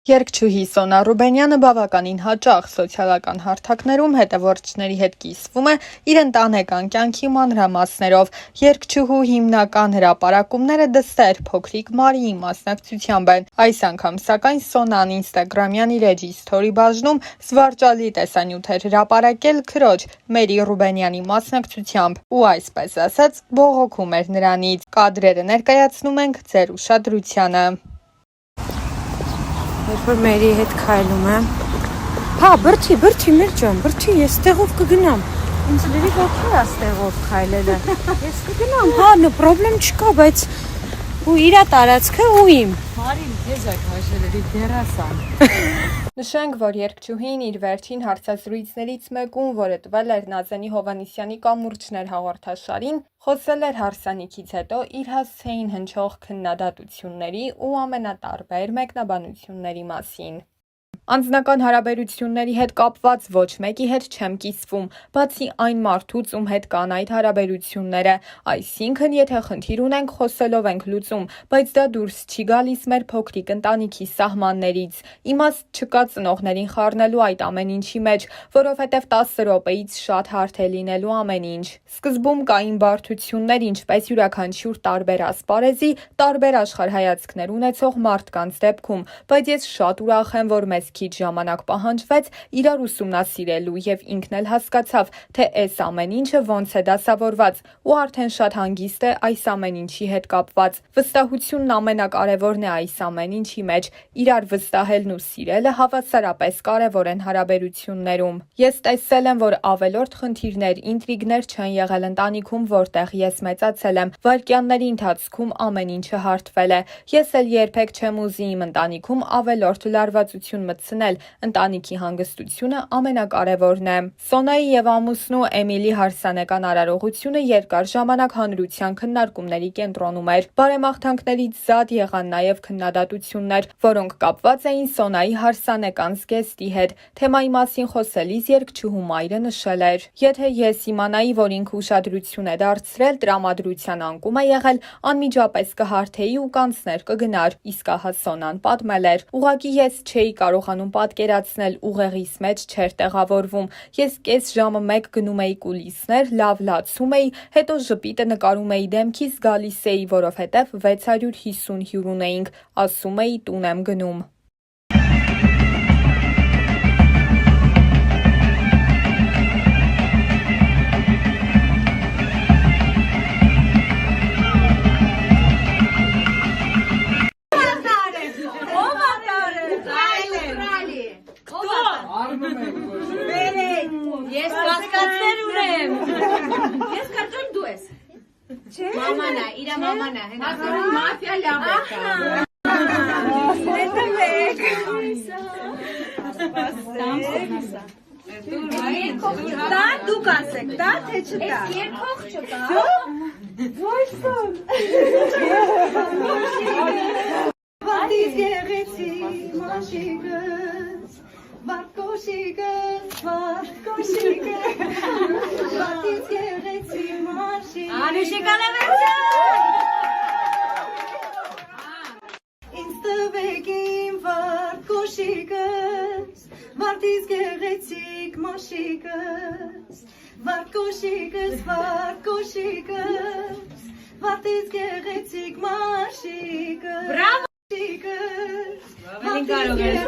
Երգչուհի Սոնա Ռուբենյանը բավականին հաճախ սոցիալական հարթակներում հետևորդների հետ կիսվում է իր ընտանեկան կյանքի մանրամասներով։ Երգչուհու հիմնական հրապարակումները դստեր փոքրիկ Մարիի մասնակցությամբ են։ Այս անգամ սակայն Սոնան ինստագրամյան իր էջի սթորի բաժնում զվարճալի տեսանյութեր հրապարակել քրոջ Մերի Ռուբենյանի մասնակցությամբ ու այսպես ասած բողոքում էր նրանից։ Կադրերը ներկայացնում ենք ձեր ուշադրությանը։ Երբ որ Մերի հետ քայլում եմ, հա, բրդի, մեր ջան, բրդի, ես տեղով կգնամ, ինձ լրի ոգի է ստեղով քայլելը, ես կգնամ, հա, պրոբլեմ չկա, բայց ու իրա տարածքը ու իմ։ Մարին, ես եք հաշելերի դերասան։ Նշենք, որ երգչուհին իր վերջին հարցազրույցներից մեկում, որը տվել էր Նազենի Հովհաննիսյանի «Կամուրջներ» հաղորդաշարին, խոսել էր հարսանիքից հետո իր հասցեին հնչող քննադատությունների ու ամենատարբեր մեկնաբանությունների մասին։ Անձնական հարաբերությունների հետ կապված ոչ մեկի հետ չեմ կիսվում, բացի այն մարդուց, ում հետ կան այդ հարաբերությունները, այսինքն, եթե խնդիր ունենք, խոսելով ենք լուծում, բայց դա դուրս չի գալիս մեր փոքրիկ ընտանիքի սահմաններից։ Իմաստ չկա ծնողներին խառնելու այդ ամեն ինչի մեջ, որովհետև 10 րոպեից շատ հարթ է լինելու ամեն ինչ։ Սկզբում կային բարդություններ, ինչպես յուրաքանչյուր տարբեր ասպարեզի, տարբեր աշխարհայացքներ ունեցող մարդկանց դեպքում, բայց ես շատ ուրախ եմ, որ մեզ քիչ ժամանակ պահանջվեց իրար ուսումնասիրելու եւ ինքն էլ հասկացավ, թե այս ամեն ինչը ոնց է դասավորված ու արդեն շատ հանգիստ է այս ամեն ինչի հետ կապված։ Վստահությունն ամենակարևորն է այս ամեն ինչի մեջ, իրար վստահելն ու սիրելը հավասարապես կարևոր են հարաբերություններում։ Ես տեսել եմ, որ ավելորդ խնդիրներ, ինտրիգներ չեն եղել ընտանիքում, որտեղ ես մեծացել եմ, վայրկյանների ընթացքում ամեն ինչը հարթվել է։ Ես էլ երբեք չեմ ուզի իմ ընտանիքում ավելորդ լարվածություն մտցնել, ընտանիքի հանգստությունը ամենակարևորն է։ Սոնայի եւ ամուսնու Էմիլի հարսանեկան արարողությունը երկար ժամանակ հանրության քննարկումների կենտրոնում էր։ Բարեմաղթանքներից զատ եղան նաեւ քննադատություններ, որոնք կապված էին Սոնայի հարսանեկան զգեստի հետ։ Թեմայի մասին խոսելիս երգչուհու մայրը նշել էր. «Եթե ես իմանայի, որ ինքը ուշադրություն է դարձրել, տրամադրության անկում է եղել, անմիջապես կհարթեի ու կանցներ կգնար»։ Իսկ ահա Սոնան պատմել էր. «Ուղղակի ես չէի կարողանում պատկերացնել, ուղեղիս մեջ չէր տեղավորվում։ Ես կես ժամը մեկ գնում էի կուլիսներ, լավ լացում էի, հետո ժպիտը նկարում էի դեմքիս, գալիս էի, որովհետև 650 հյուր ունեինք, ասում էի տուն եմ գնում»։ Ես կասկածներ ունեմ։ Ես կարծում եմ դու ես։ Չէ։ Մաման է, իրա մաման է, հենց մաֆիա լավ է կա։ Դա դու կասեք, դա թե չտա։ Ես երկող չտա։ Ոյսոն։ Վատից գեղեցի մաշիկս, վարկոշիկս, վատից գեղեցի մաշիկս։ Անուշիկա լավեցան։ Ինձ տվեք իմ վարկոշիկս, վատից գեղեցիկ մաշիկս, վարկոշիկս, վատից գեղեցիկ մաշիկս։ Բրավո։ Ավելի կարող ես։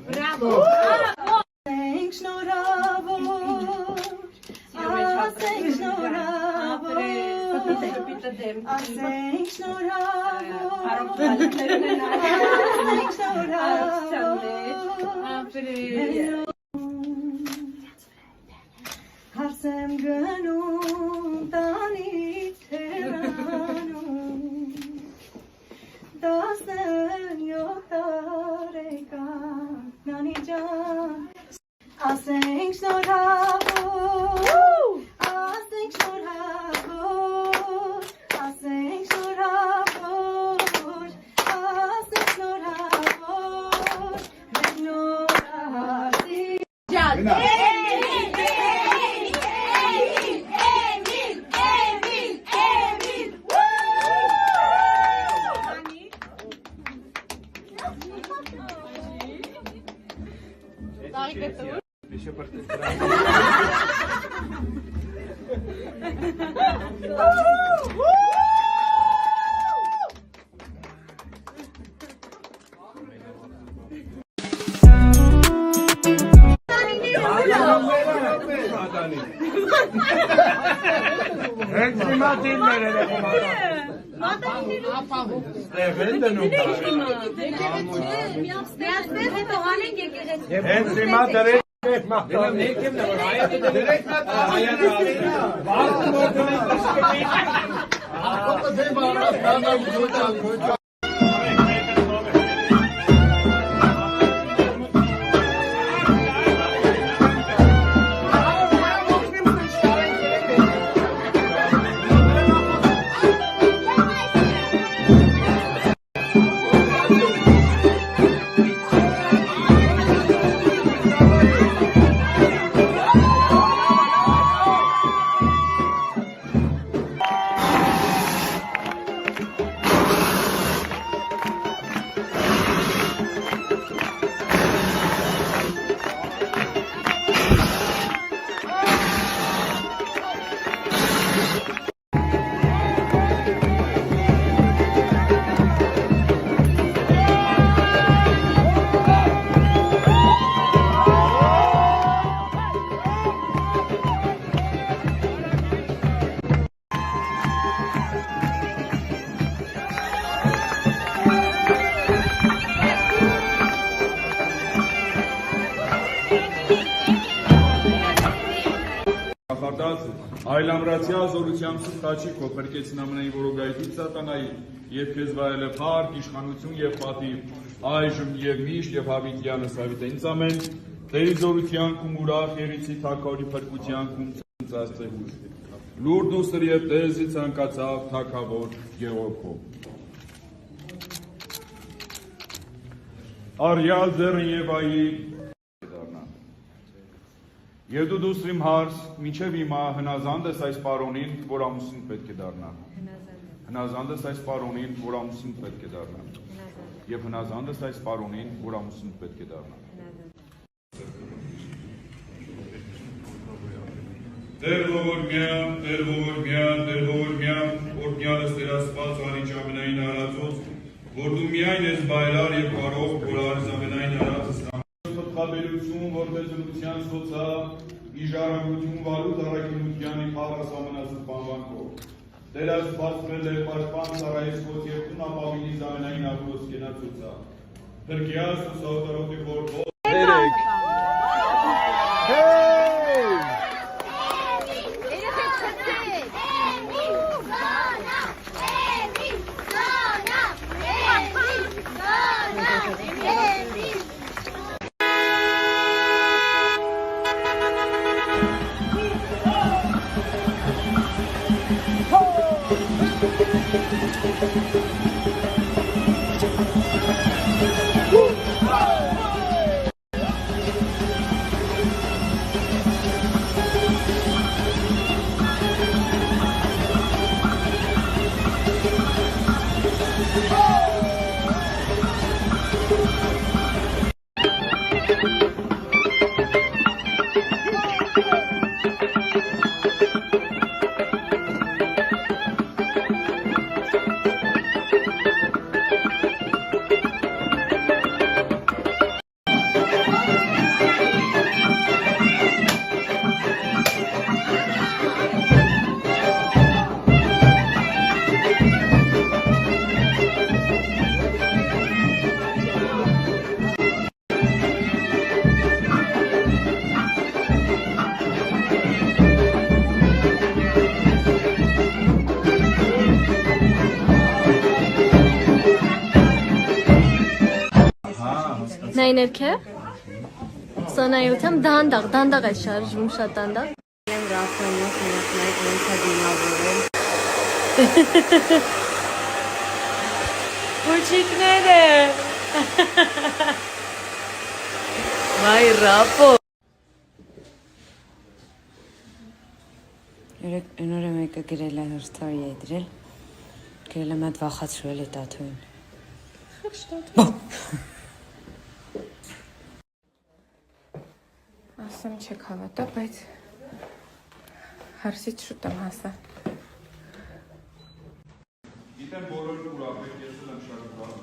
Բրավո։ Ասենք շնորհավոր, ասենք շնորհավոր, ասենք շնորհավոր, ասենք շնորհավոր։ Հարս եմ գնում տանից հեռանում, 17 տարեկան նանի ջան, ասենք շնորհավոր, ասենք շնորհավոր, ասենք շնորհավոր, ասենք շնորհավոր, մեկ նորահասի ջան։ Այլամրացյա զորությամբ սխաչիկով պրկեցին ամենայի որոգայթից սատանայի և կեզ վայել է պարկ, իշխանություն և պատիվ, այժմ և միշտ և հավիտյանս հավիտենից ամեն, տերի զորությանքում ուրախ երիցի թակավորի պրկությանքում ծնծած ծեղուր, լուրդ ուսր և տեզի ծանկացավ թակավոր Գեղորքով։ Արյալ ձերն ևայի Եվ դու դուսրիմ հարս, միջև իմա հնազանդ ես այս պարոնին, որ ամուսին պետք է դառնա։ Հնազանդ ես այս պարոնին, որ ամուսին պետք է դառնա։ Եվ հնազանդ ես այս պարոնին, որ ամուսին պետք է դառնա։ Տեր ողորմյան, Տեր ողորմյան, Տեր ողորմյան, օրհնյալս Տեր Աստված անիչ ամենայն արածոց, որ դու միայն ես բայրար և կարող, որ արыз ամենայն արածս խաբերություն, որպես ըլության սոցա, իժարագություն վարուտ առակինությանի պարաս ամենաստ պանվանքով։ Տեր Աստված մել է պաշպան ծարայես կոց և տուն ապավինի զամենային աղրոց կենացոցա։ Հրկյաս ու սավտարոտի որքով։ Երեք։ Ներքև սանայությամբ դանդաղ է շարժվում, շատ դանդաղ։ Եմ Ռաֆայնով մենակ ոնց է դիմավորել։ Փոչիկները։ Վայ Ռաֆո։ Երեք նորը մեկը գրել է հրթար եդրել։ Գրել է մատ վախացրել է տաթոին։ Ասեմ չեք հավատա, բայց հարսից շուտ եմ հասա։ Գիտեմ բոլոր ուրախ եք, ես եմ շատ ուրախ։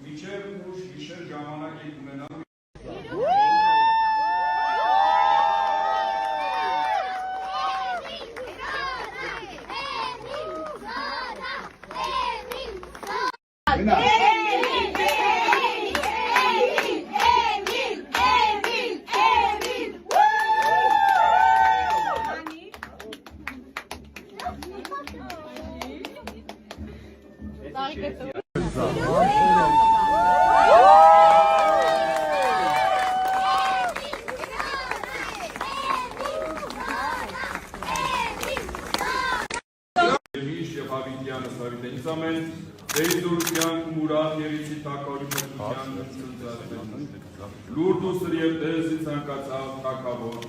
Մինչև ուշ գիշեր ժամանակ եք ունենալ Հավիտյանս հավիտենից ամեն դեիզորության ուրախ երիցի թակարի մտության ծնծածվեն լուրդ ու սրիև տերսի ցանկացավ թակավոր